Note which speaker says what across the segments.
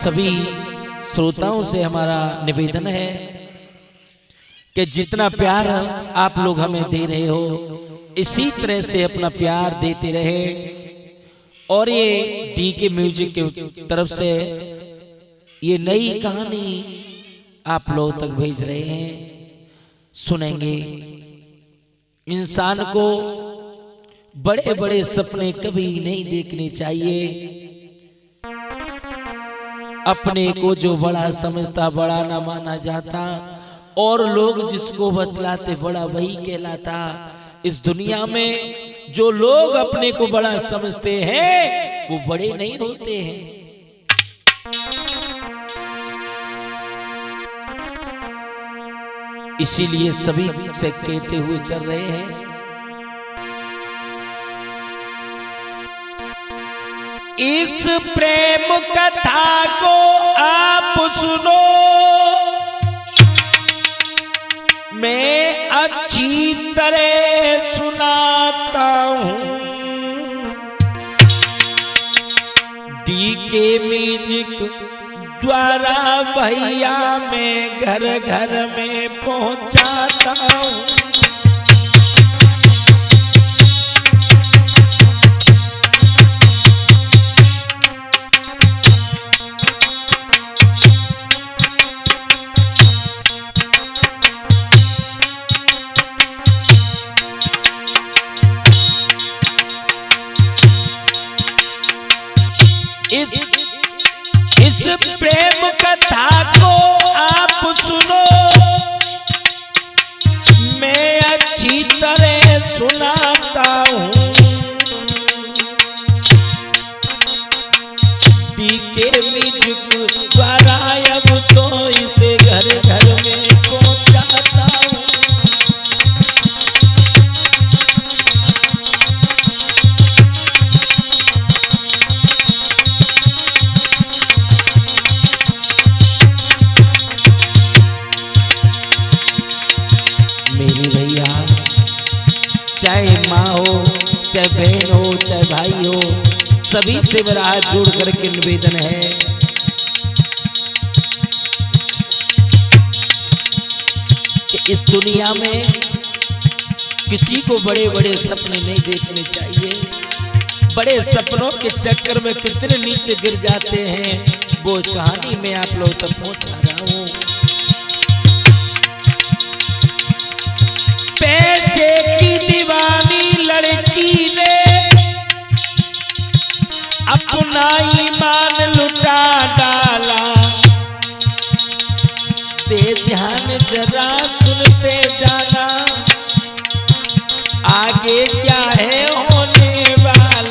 Speaker 1: सभी श्रोताओं से हमारा निवेदन है कि जितना प्यार आप लोग हमें दे रहे हो इसी तरह से अपना प्यार देते रहे। और ये डीके म्यूजिक की तरफ से ये नई कहानी आप लोग तक भेज रहे हैं, सुनेंगे। इंसान को बड़े बड़े सपने कभी नहीं देखने चाहिए। अपने को जो बड़ा समझता बड़ा ना माना जाता, और लोग जिसको बतलाते बड़ा वही कहलाता। इस दुनिया में जो लोग अपने को बड़ा समझते हैं वो बड़े नहीं होते हैं। इसीलिए सभी से कहते हुए चल रहे हैं, इस प्रेम कथा को आप सुनो, मैं अच्छी तरह सुनाता हूँ। डीके म्यूजिक द्वारा भैया मैं घर घर में पहुंचाता हूँ। इस प्रेम कथा को आप सुनो, मैं अच्छी तरह सुनाता हूँ। डीके म्यूजिक द्वारा अब तो इसे घर घर में पहुंचाता हूँ। चाहे माँ हो, चाहे बहन हो, चाहे भाई हो, सभी से मेरा हाथ जोड़ करके निवेदन है कि इस दुनिया में किसी को बड़े बड़े सपने नहीं देखने चाहिए। बड़े सपनों के चक्कर में कितने नीचे गिर जाते हैं, वो कहानी में आप लोग तक पहुंचा रहा हूँ। पैसे की दीवानी लड़की ने अपना ईमान लुटा डाला। दे ध्यान जरा सुनते जाना, आगे क्या है होने वाला।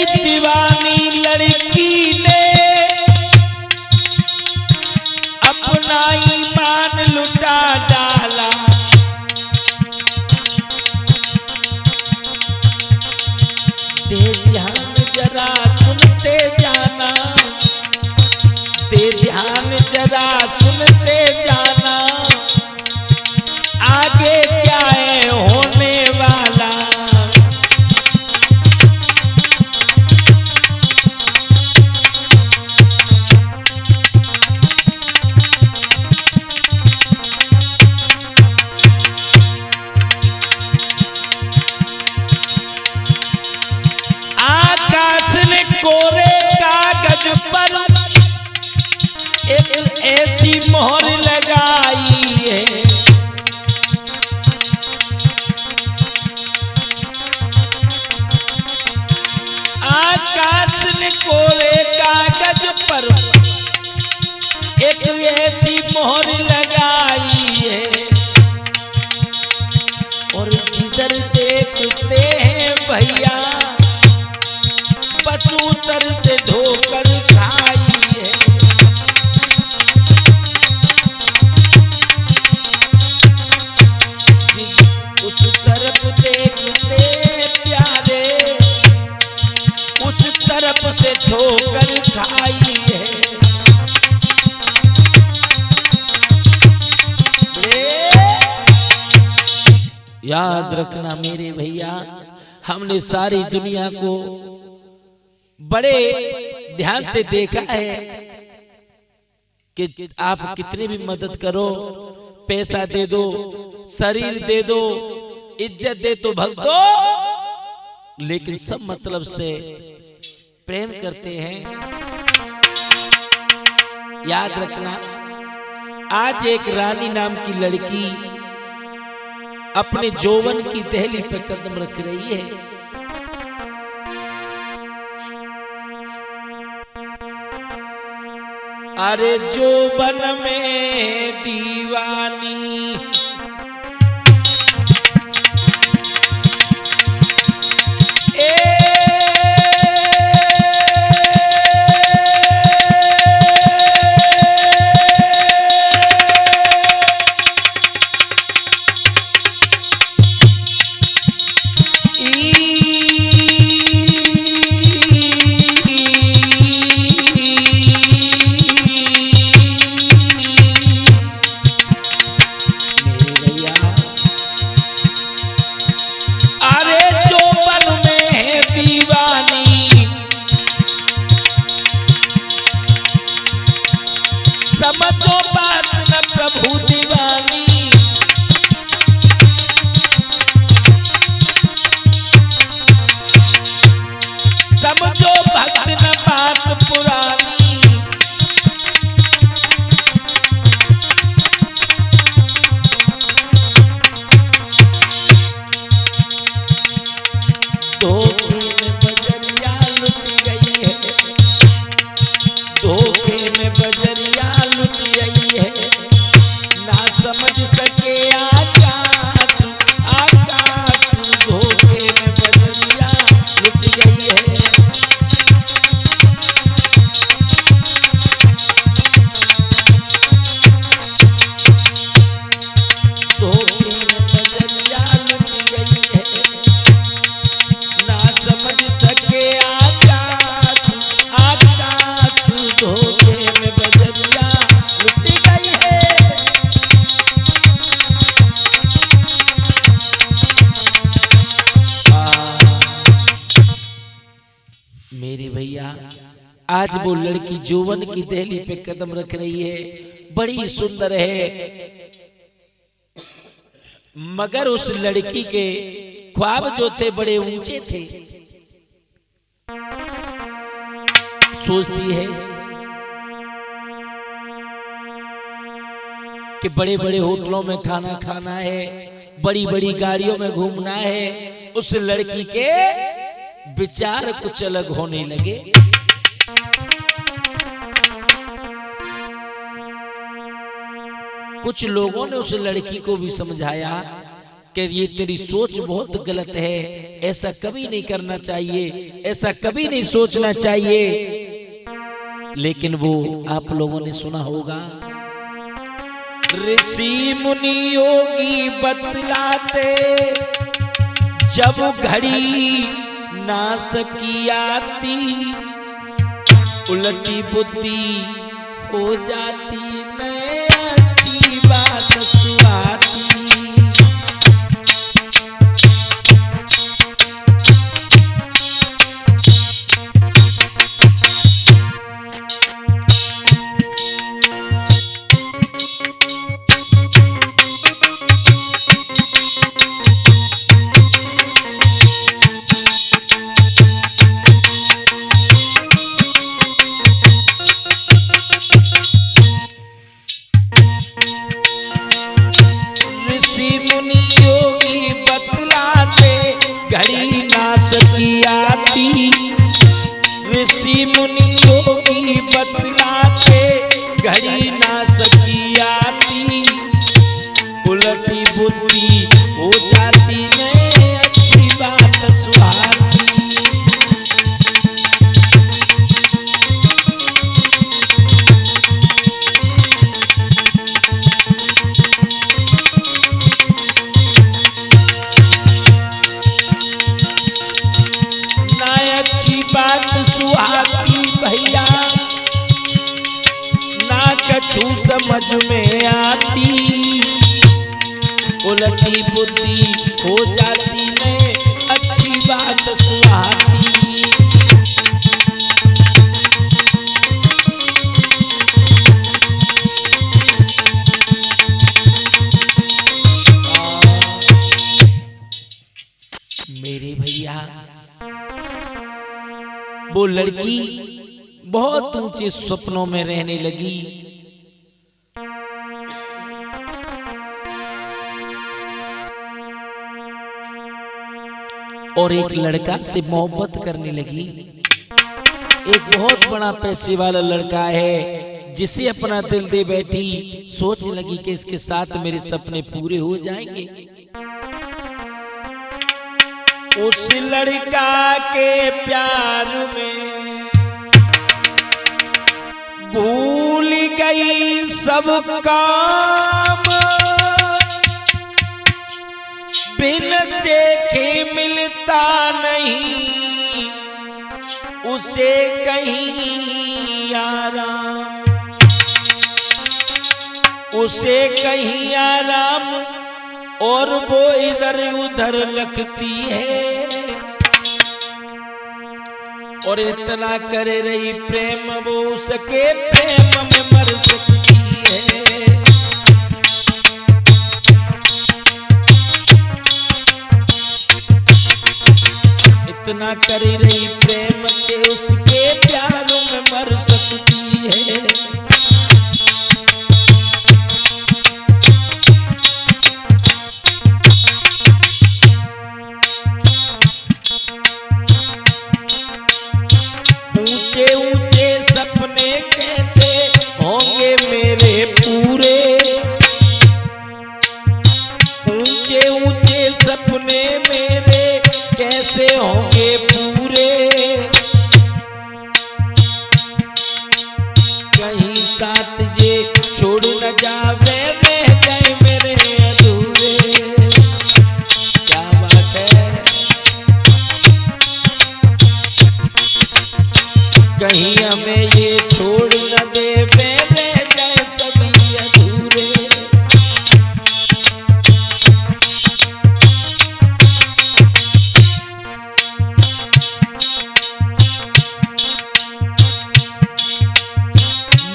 Speaker 1: दीवानी लड़की ने अपना ईमान लुटा डाला। दे ध्यान जरा सुनते जाना, दे ध्यान जरा सुनते जाना, आगे क्या है होने वाला। ऐसी मोहर लगाई है, आकाश ने कोरे कागज पर एक ऐसी मोहर लगाई है। और जिधर देखते हैं भैया बस उधर से धोकर खाई है। उस तरफ देखते प्यारे, उस तरफ से ठोकर खाई है। याद रखना मेरे भैया, हमने सारी दुनिया को बड़े ध्यान से देखा है कि आप कितनी भी मदद करो, पैसा दे दो, शरीर दे दो, इज्जत दे तो भक्तो, लेकिन सब मतलब से प्रेम करते हैं। याद रखना, आज एक रानी नाम की लड़की अपने जौवन की दहली पे कदम रख रही है। अरे जौवन में दीवानी समझो बात न प्रभु दीवानी, समझो भक्त न बात पुरानी। धोखे में बजरिया लुट गई है, धोखे में बजरिया लुट गई है, ना समझ सके आकाश आकाश, धोखे में बजरिया लुट गई है। धोखे में बजरिया लुट गई है, ना समझ सके आकाश आकाश, धोखे में बजरिया लुट गई है। मेरे भैया, आज वो लड़की जौवन की दहली पे कदम रख रही है, बड़ी सुंदर है, मगर उस लड़की के ख्वाब जो थे बड़े ऊंचे थे। सोचती है कि बड़े बड़े होटलों में खाना खाना है, बड़ी बड़ी गाड़ियों में घूमना है। उस लड़की के विचार कुछ अलग होने लगे। कुछ लोगों ने उस लड़की को भी समझाया कि ये तेरी सोच बहुत गलत है, ऐसा कभी नहीं करना चाहिए, ऐसा कभी नहीं सोचना चाहिए। लेकिन वो आप लोगों ने सुना होगा, ऋषि मुनि योगी बतलाते, जब घड़ी ना सकी आती, उलटी बुद्धि हो जाती, नए अच्छी बात सुहाती। छू समझ में आती, उलटी बुद्धि हो जाती है, अच्छी बात सुहाती। मेरे भैया वो लड़की बहुत ऊंचे सपनों में रहने लगी। और एक लड़का से मोहब्बत करने लगी। एक बहुत बड़ा पैसे वाला लड़का है जिसे अपना दिल दे बैठी, सोचने लगी कि इसके साथ मेरे सपने पूरे हो जाएंगे। उस लड़का के प्यार में भूल गई सब काम, बिन देखे मिलता नहीं उसे कहीं आराम, उसे कहीं आराम, और वो इधर उधर लगती है। और इतना करे रही प्रेम वो उसके प्रेम में मर सकती है। इतना करे रही प्रेम के उसके प्यारों में मर सकती है। ऊंचे ऊंचे सपने कैसे होंगे मेरे पूरे, ऊंचे ऊंचे सपने मेरे कैसे होंगे पूरे। कहीं साथ ये छोड़ न जावे, रह जाए मेरे अधूरे। क्या बात है, कहीं हमें ये छोड़ न देवे, रह जाए सभी अधूरे।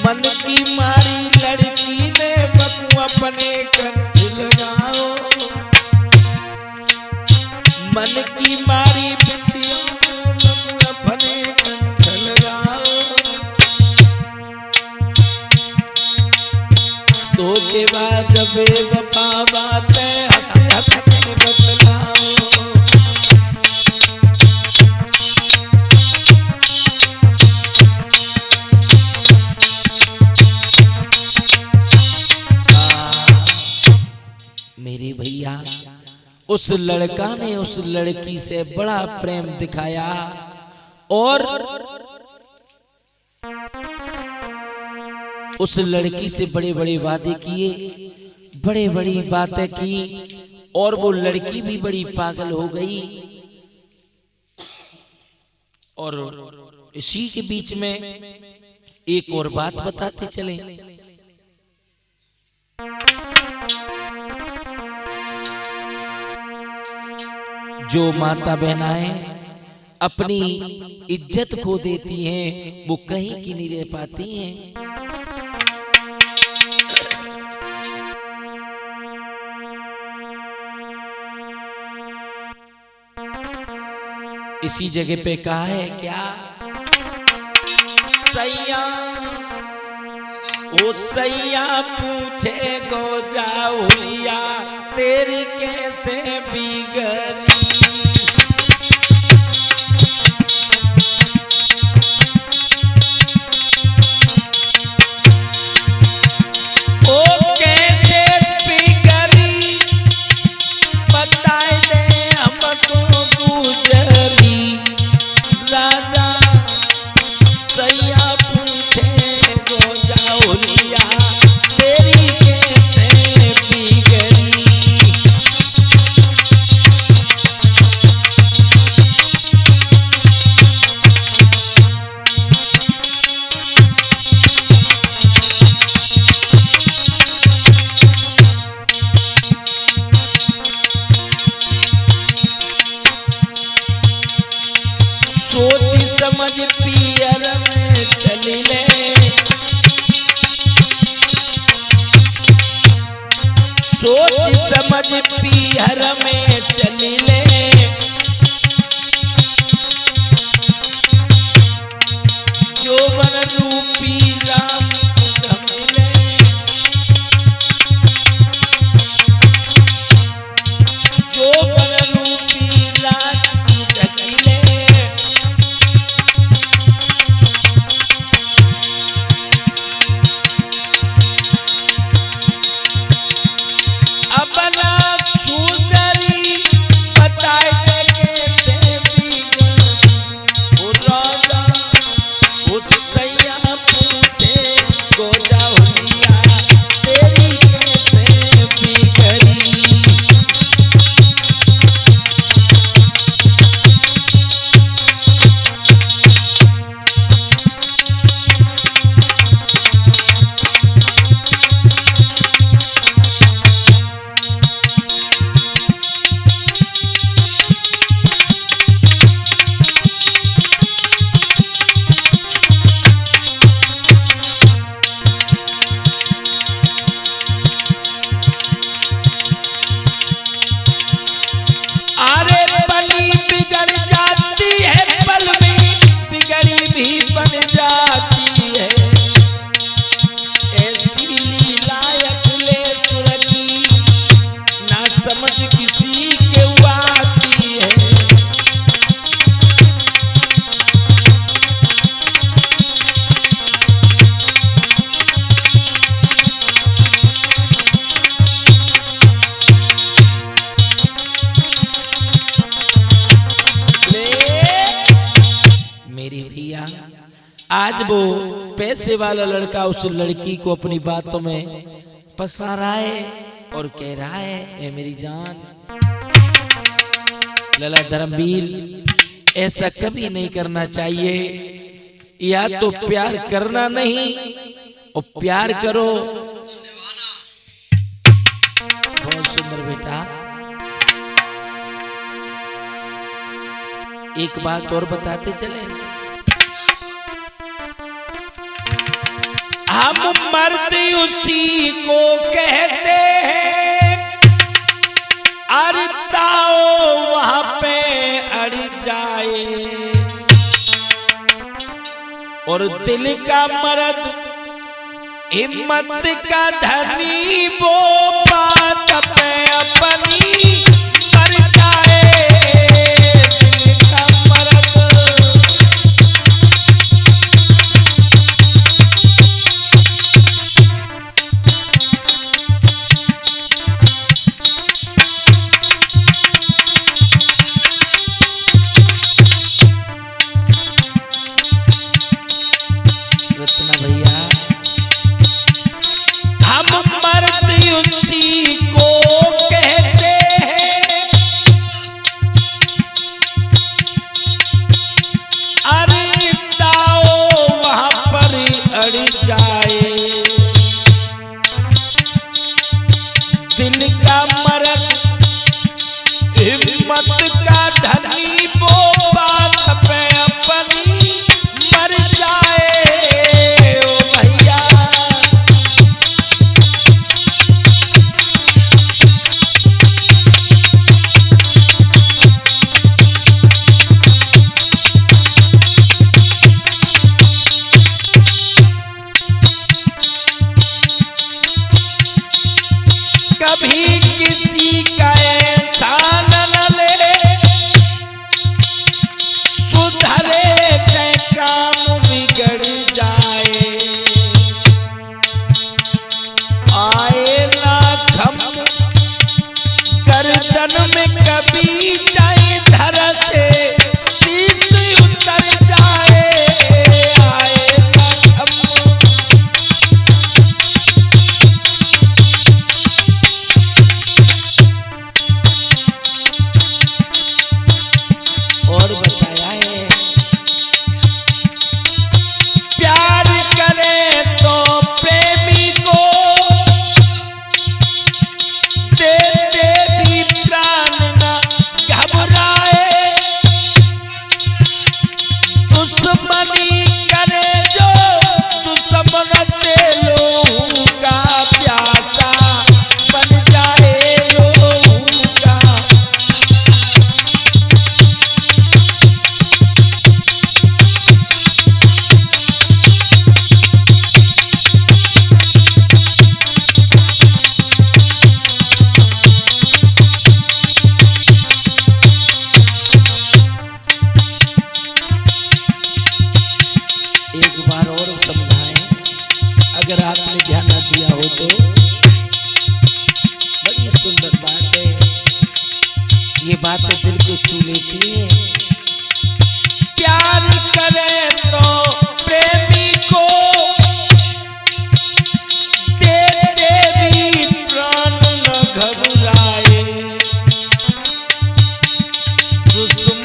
Speaker 1: मन की मारी लड़की ने बकू अपने कंठ लगाओ, मन की मारी बिटिया बकू अपने कंठ लगाओ। तो के बाद जब वफा बातें हंस हंस के बतलाओ। मेरे भैया उस लड़का ने उस लड़की से बड़ा प्रेम दिखाया और उस लड़की से बड़े बड़े वादे किए, बड़े बड़ी बातें की, और वो लड़की भी बड़ी पागल हो गई। और इसी के बीच में एक और बात बताते चले। जो माता बहनाएं अपनी इज्जत खो देती हैं वो कहीं की नहीं रह पाती हैं। इसी जगह पे कहा है क्या, सैया ओ सैया पूछे गो जाऊलिया तेरी कैसे बिगड़ी। सोच समझ पियर में चलिले, सोच समझ पियर में चलिले, यौवन रूपी राम मिले, यौवन रूपी राम ढकिले, अपना सुंदरी बताए कैसे बिगड़, राजा उस सैया पूछे गोदावरिया तेरी कैसे बिगड़ी। आज वो पैसे वाला लड़का उस लड़की को अपनी बातों में फंसा रहा है और कह रहा है, ए मेरी जान लला धर्मवीर ऐसा कभी नहीं करना चाहिए, या तो प्यार करना नहीं और प्यार करो। बहुत सुंदर बेटा, एक बात और बताते चले, हम मर्द उसी को कहते हैं, अड़ताओ वहां पे अड़ जाए, और दिल का मर्द हिम्मत का धनी वो बात पे अपनी मर जाए, दिल का मर्द भैया, हम मर्द उसी को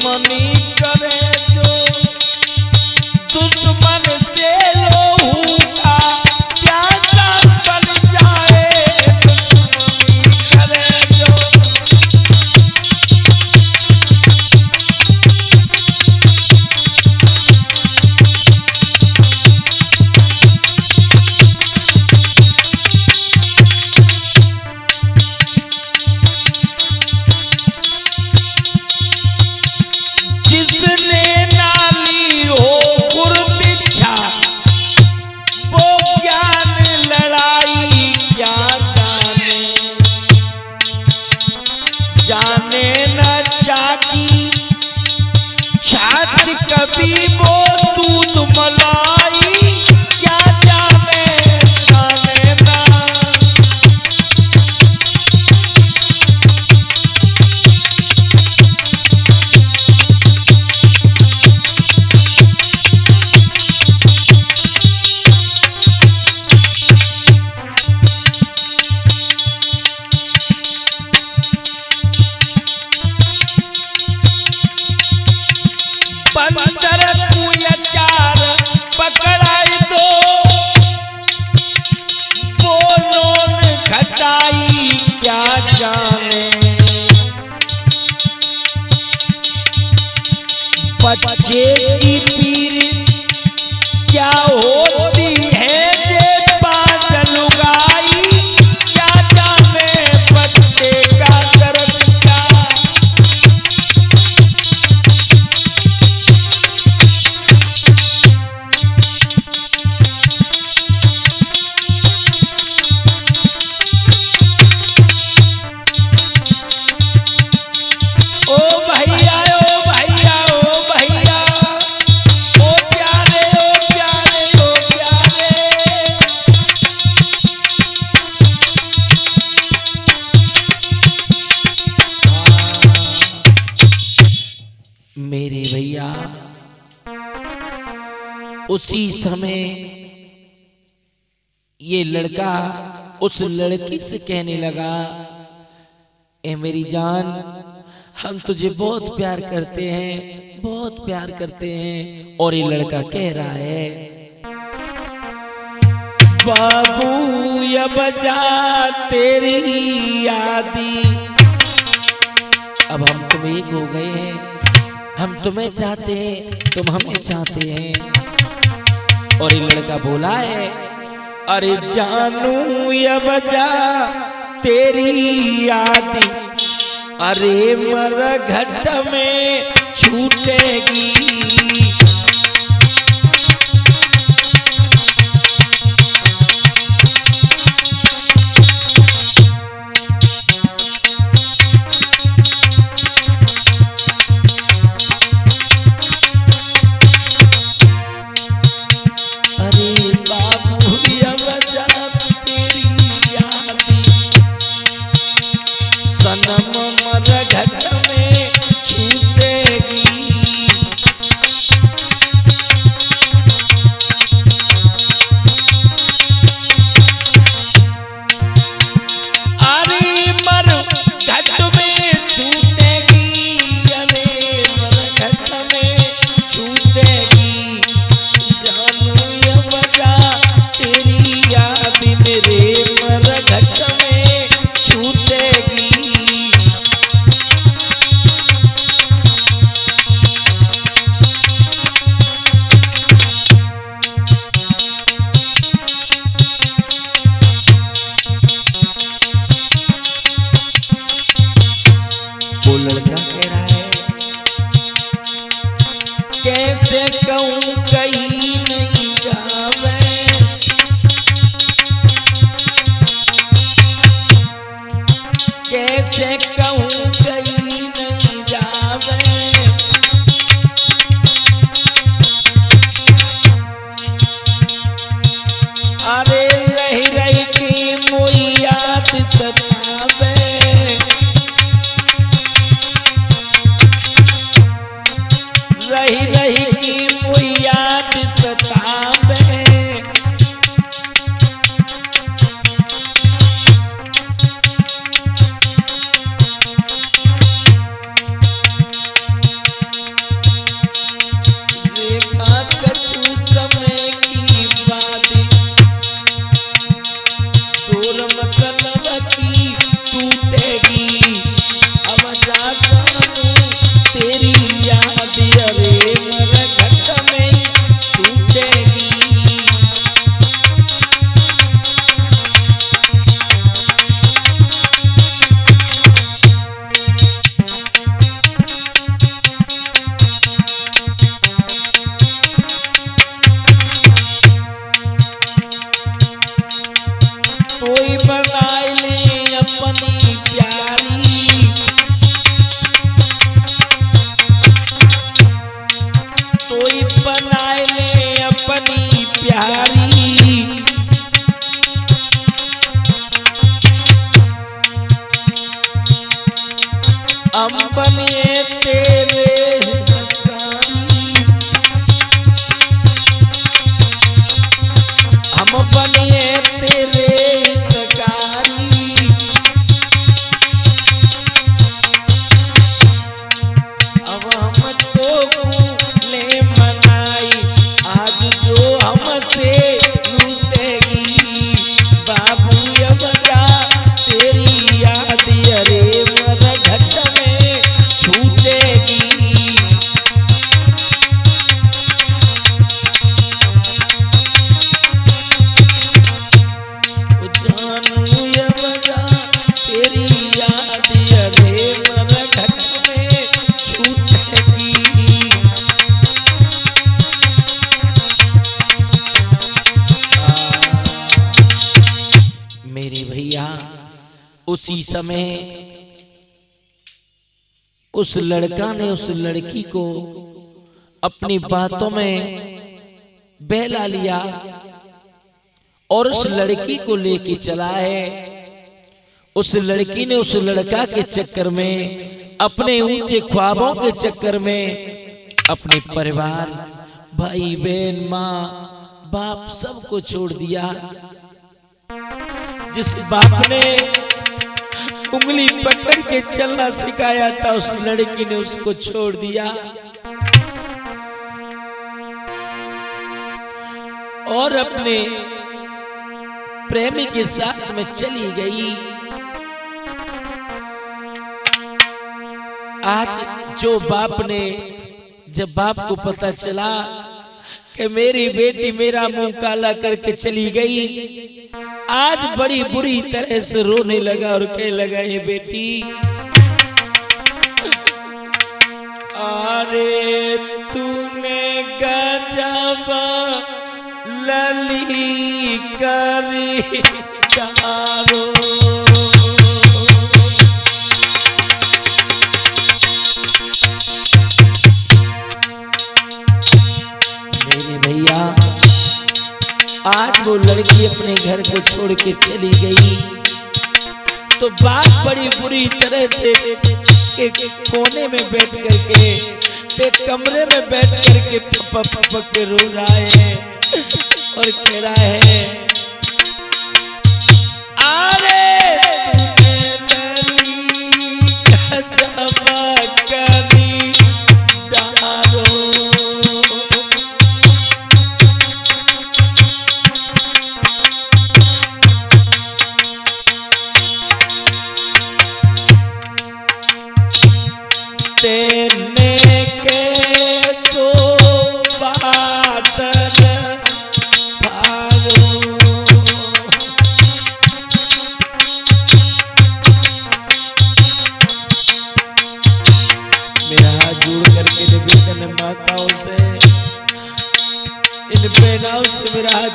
Speaker 1: दुश्मनी करे जो दुश्मन से लोहू का प्यासा बन जाए, दुश्मनी करे जो जिसने नाली हो गुरदीक्षा वो ज्ञान लड़ाई क्या जाने, जाने न जागी छाछ कभी वो दूध मलाई क्या जाने, जाने ना बंदर कुया चार पकड़ाई दो, बोलों घटाई क्या जाने, बच्चे की पीर क्या होती है जे पागल लुगाई क्या जाने, बच्चे का दर्द क्या ओ भैया ओ भैया ओ भैया ओ प्यारे ओ प्यारे ओ प्यारे, मेरे भैया उसी समय ये लड़का उस लड़की से कहने लगा, ए मेरी जान हम तुझे बहुत प्यार करते हैं, बहुत प्यार करते हैं। और ये लड़का कह रहा है, बाबू या बजा तेरी यादी, अब हम तुम एक हो गए हैं, हम तुम्हें चाहते हैं, तुम हमें चाहते हैं। और ये लड़का बोला है, अरे जानू या बजा तेरी यादी, अरे मरघट में छूटेगी, अरे बाबू या बजा तेरी यादी, सनम मरघट में छूटेगी, अरे मरघट में छूटेगी, अरे मरघट में छूटेगी, जानू या बजा तेरी याद मेरे मरघट में छूटेगी। वो लड़का कह रहा है, कैसे कहूँ कहीं नहीं जावे, कैसे कहूँ कहीं नहीं जावे, अरे रही रही की मोई याद सतावे, रही रही की मोई याद सतावे, उसी समय उस लड़का ने उस लड़की को अपनी बातों में बहला लिया और उस लड़की को लेके चला है। उस लड़की ने उस लड़का के चक्कर में, अपने ऊंचे ख्वाबों के चक्कर में अपने परिवार, भाई बहन, माँ बाप सबको छोड़ दिया। जिस बाप ने उंगली पकड़ के चलना सिखाया था, उस लड़की ने उसको छोड़ दिया और अपने प्रेमी के साथ में चली गई। आज जो बाप ने, जब बाप को पता चला कि मेरी बेटी मेरा मुंह काला करके चली गई, आज बड़ी बुरी तरह से रोने लगा और कहने लगा, ये बेटी, अरे तूने गजब लली करी डारो। मेरे भैया, आज वो लड़की अपने घर को छोड़ के चली गई तो बाप बड़ी बुरी तरह से एक कोने में बैठ करके, एक कमरे में बैठ करके पप के रो रहा है और कह रहा है, अरे करी डारो।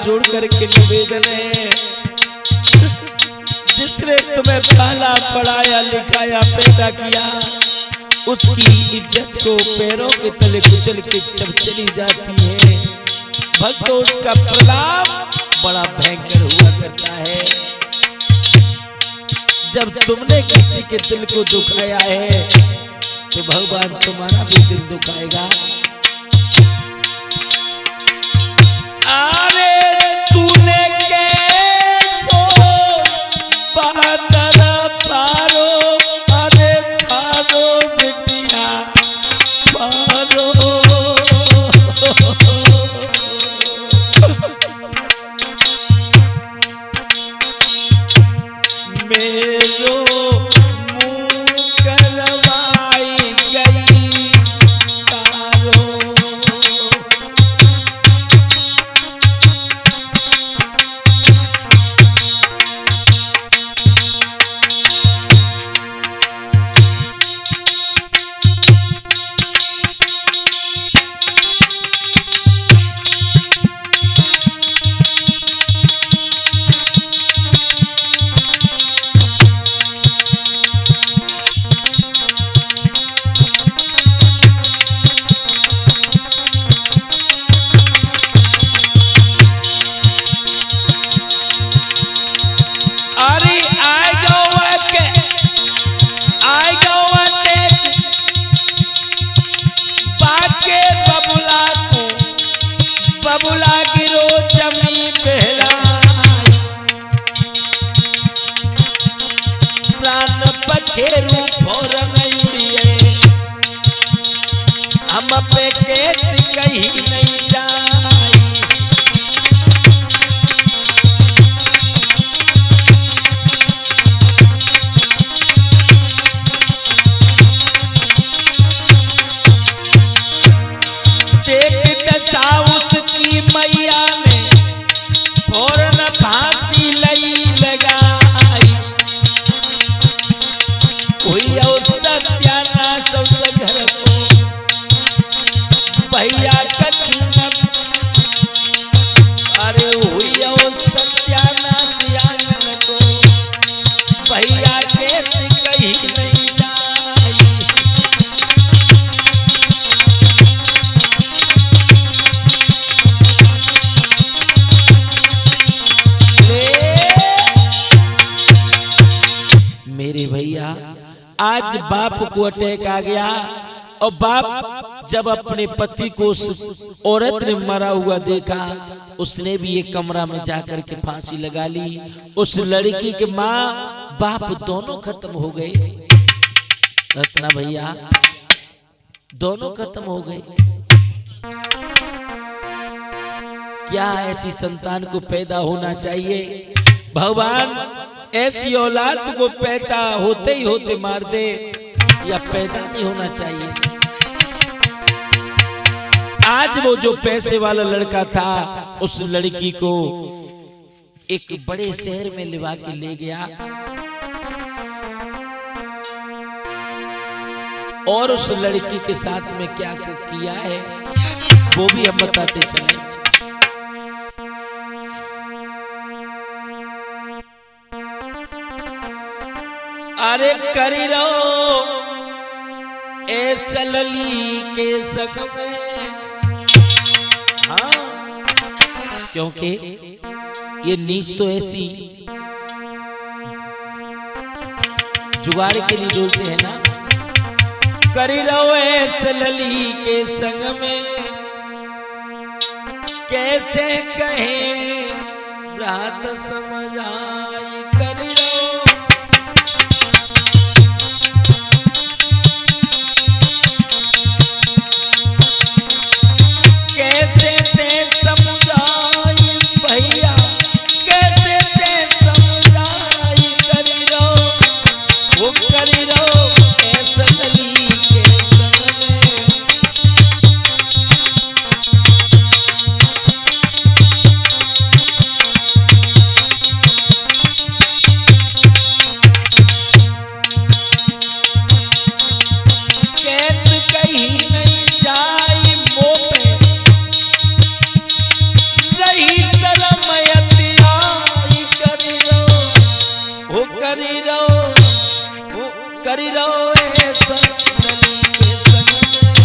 Speaker 1: जोड़ करके निवेदन है, जिसने तुम्हें पाला पढ़ाया लिखाया पैदा किया, उसकी इज्जत को पैरों के तले कुचल के जब चली जाती है, भक्तों उसका प्रलाप बड़ा भयंकर हुआ करता है। जब तुमने किसी के दिल को दुखाया है तो भगवान तुम्हारा भी दिल दुखाएगा। भैया कछु न आज बाप को अटैक आ गया और बाप जब अपने पति को उस औरत ने मरा हुआ देखा, उसने भी एक कमरा में जाकर के फांसी लगा ली। उस लड़की के माँ बाप दोनों खत्म हो गए। रत्ना भैया, दोनों खत्म हो गए। क्या ऐसी संतान को पैदा होना चाहिए? भगवान ऐसी औलाद को पैदा होते ही होते मार दे, या पैदा नहीं होना चाहिए। आज वो जो पैसे वाला लड़का था, उस लड़की को एक बड़े शहर में लिवा के ले गया और उस लड़की के साथ में क्या किया है वो भी हम बताते चले। अरे करी रहो ऐसा लली के सग में, हाँ, क्योंकि ये नीच तो ऐसी जुगाड़ के लिए बोलते हैं ना। करी रहो ऐसा लली के संग में, कैसे कहे रात समझ आई। करी रहो कैसे ते समझाई भैया, कैसे ते समझाई। करी रहो वो करी रहो ऐसा लली के संग में। करी रहो ऐसा लली के संग में,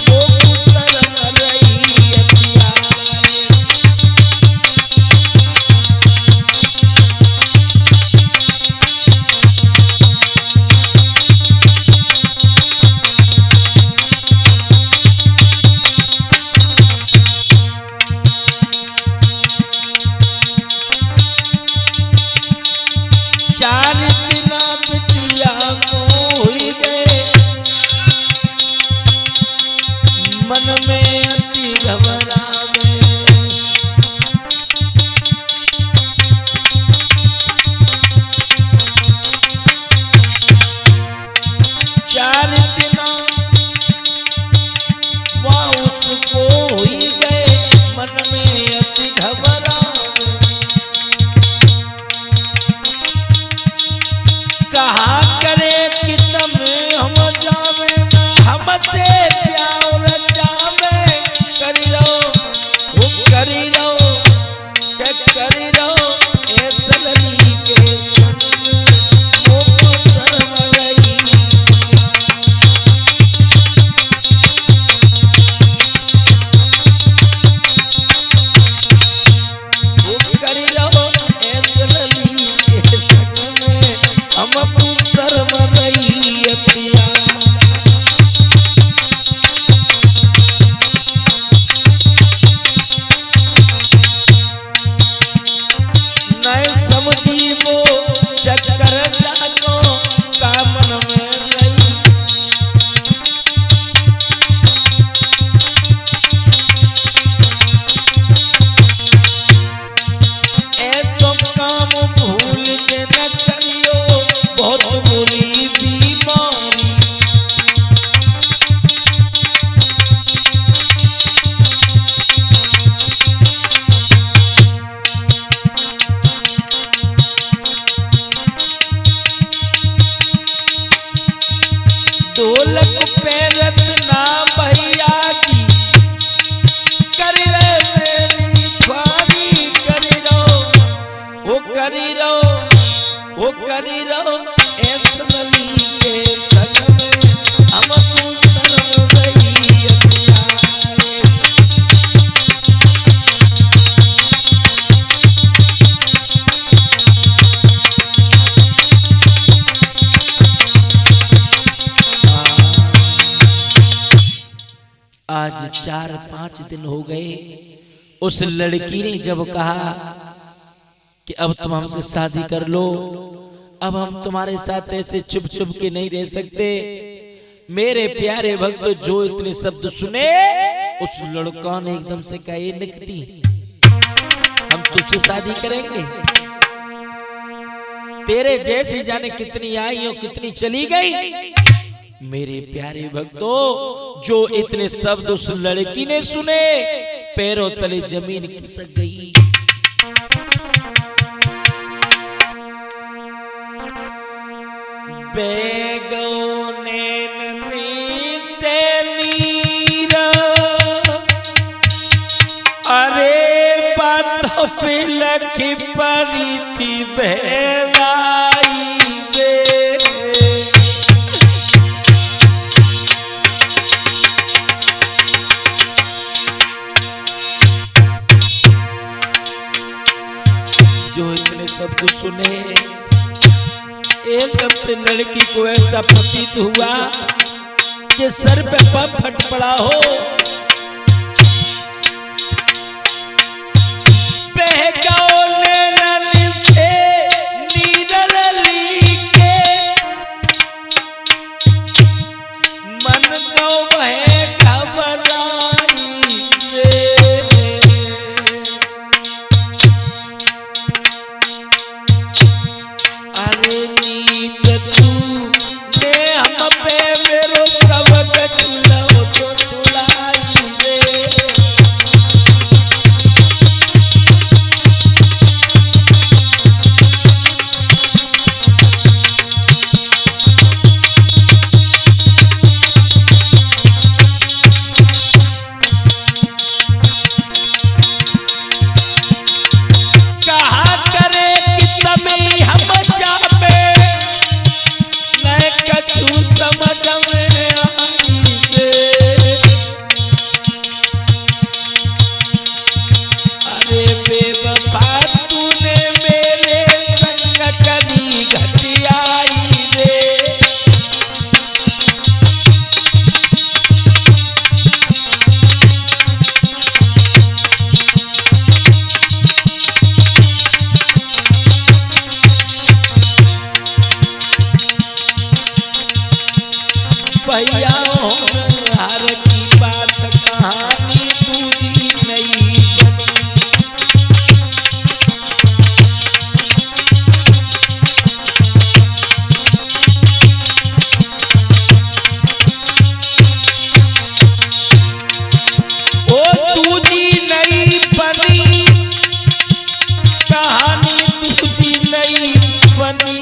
Speaker 1: वो शरण रही अतिया। चार दिना बिटिया मन में अति घबरावे। चार दिना वहाँ उसको ही गए, मन में अति घबरावे। कहा करे कि तम हम जावे, हमसे प्यार जावे। करी रहो आज 4-5 दिन हो गए। उस लड़की ने जब कहा कि अब तुम हमसे शादी कर लो, अब हम तुम्हारे साथ ऐसे चुप चुप के नहीं रह सकते, मेरे प्यारे भक्त जो इतने शब्द सुने, उस लड़का ने एकदम से कहा, ये निकटी, हम तुझसे शादी करेंगे। तेरे जैसी जाने कितनी आई और कितनी चली गई। मेरे प्यारे भक्तों, जो इतने शब्द उस लड़की ने सुने, पैरों तले जमीन खिसक गई। बेगो नैनी से नीरा, अरे बात पे लखी परी थी बेलाई बे। जो इतने शब्द सुने, एकदम से लड़की को ऐसा प्रतीत हुआ कि सर पे पंप फट पड़ा हो। से नीरली के मन को वह घबराई अरे नीच तू ने हम पे मेरो सबक चुलाओ तो चुलाई रे। भैया हर की बात कहानी दूधी नहीं ओ दूधी नहीं बनी, कहानी दूधी नहीं बनी।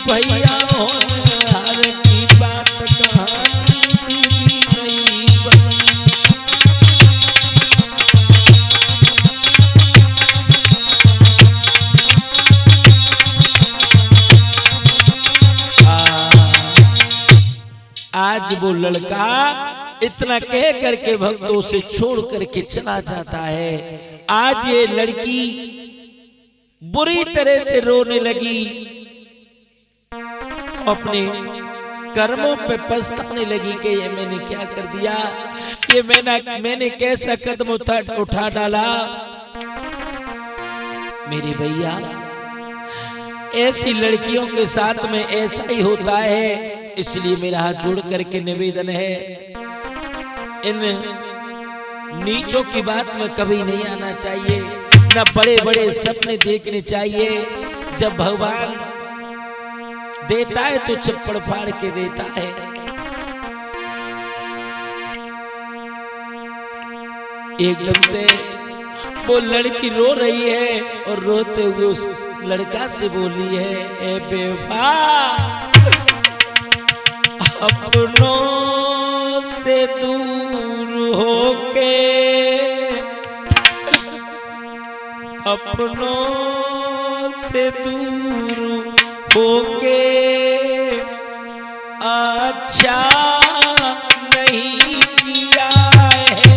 Speaker 1: भैया हर की बात कहानी नहीं बनी। आज वो लड़का इतना कह करके भक्तों से छोड़ करके चला जाता है। आज ये लड़की बुरी तरह से रोने लगी, अपने कर्मों पे पछताने लगी कि ये मैंने क्या कर दिया, ये मैंने कैसा कदम उठा डाला। मेरे भैया, ऐसी लड़कियों के साथ में ऐसा ही होता है। इसलिए मेरा हाथ जोड़ करके निवेदन है, इन नीचों की बात में कभी नहीं आना चाहिए, न बड़े बड़े सपने देखने चाहिए। जब भगवान देता है तो चप्पड़ फाड़ के देता है। एकदम से वो लड़की रो रही है और रोते हुए उस लड़का से बोली है, ए बेवफा, अपनों से दूर होके, अपनों से दूर होके अच्छा नहीं किया है।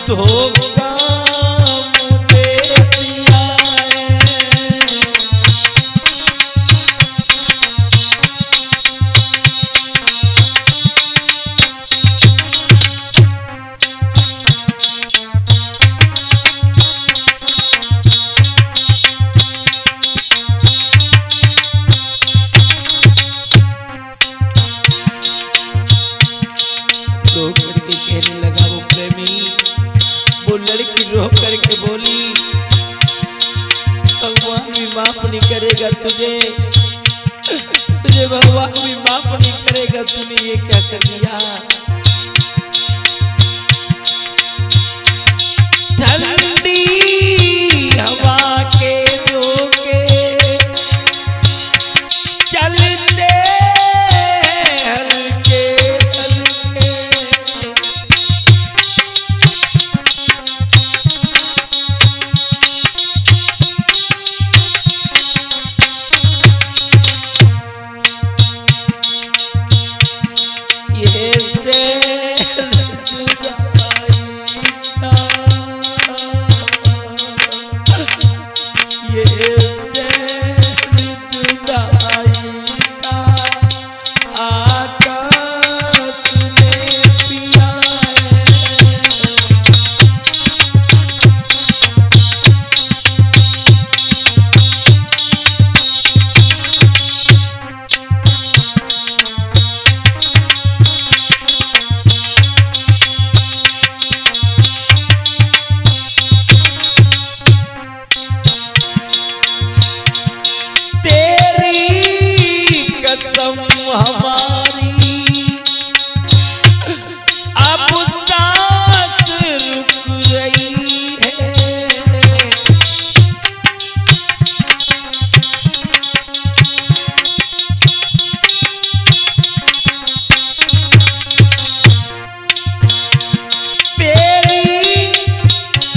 Speaker 1: धोखा मुझे दिया है। रो करके कहने लगा वो प्रेमी, वो लड़की रो करके बोली भगवान भी माफ नहीं करेगा तुझे, तुझे भगवान भी माफ नहीं करेगा, तूने ये क्या कर दिया। ठंडी हवा के झोंके चलते हल्के हल्के, ये ज़हर जुदाई का, ये ज़हर जुदाई का आकाश ने पिया है। कसम हमारी अब सांस रुक रही है, तेरी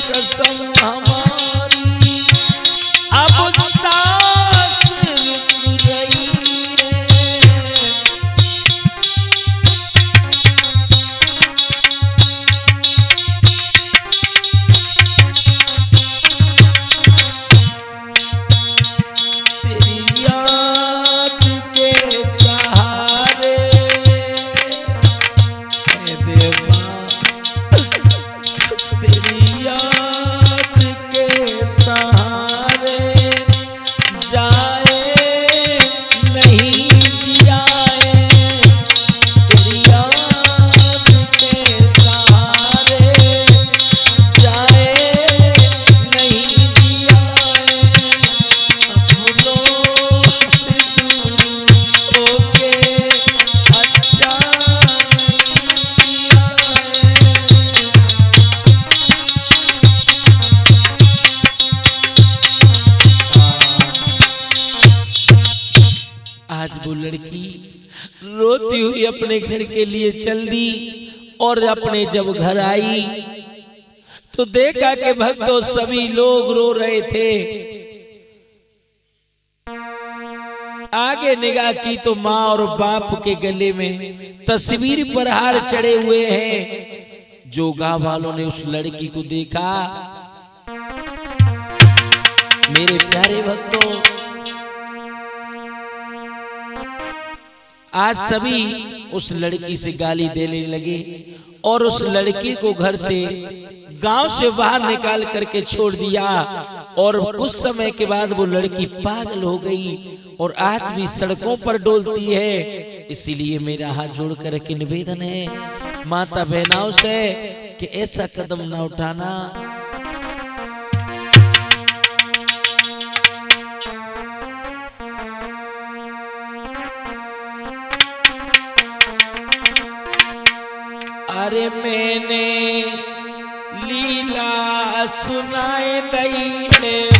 Speaker 1: कसम हमारी अब सांस रुक रही है। तेरी याद के सहारे हे देवा, तेरी याद के सहारे जाए नहीं जियाए, तेरी याद के सहारे जाए नहीं जियाए, फूलों से दूर होके अच्छा नहीं किया है। आज वो लड़की रोती हुई अपने घर के लिए चल दी और अपने जब घर आई तो देखा कि भक्तों सभी लोग रो रहे थे। आगे निगाह की तो माँ और बाप के गले में तस्वीर पर हार चढ़े हुए हैं। जो गांव वालों ने उस लड़की को देखा, मेरे प्यारे भक्तों, आज सभी उस लड़की से गाली देने लगे और उस लड़की को घर से गांव से बाहर निकाल करके छोड़ दिया। और कुछ समय के बाद वो लड़की पागल हो गई और आज भी सड़कों पर डोलती है। इसीलिए मेरा हाथ जोड़ कर के निवेदन है माता बहनाओं से कि ऐसा कदम ना उठाना। अरे मैंने लीला सुनाए दई है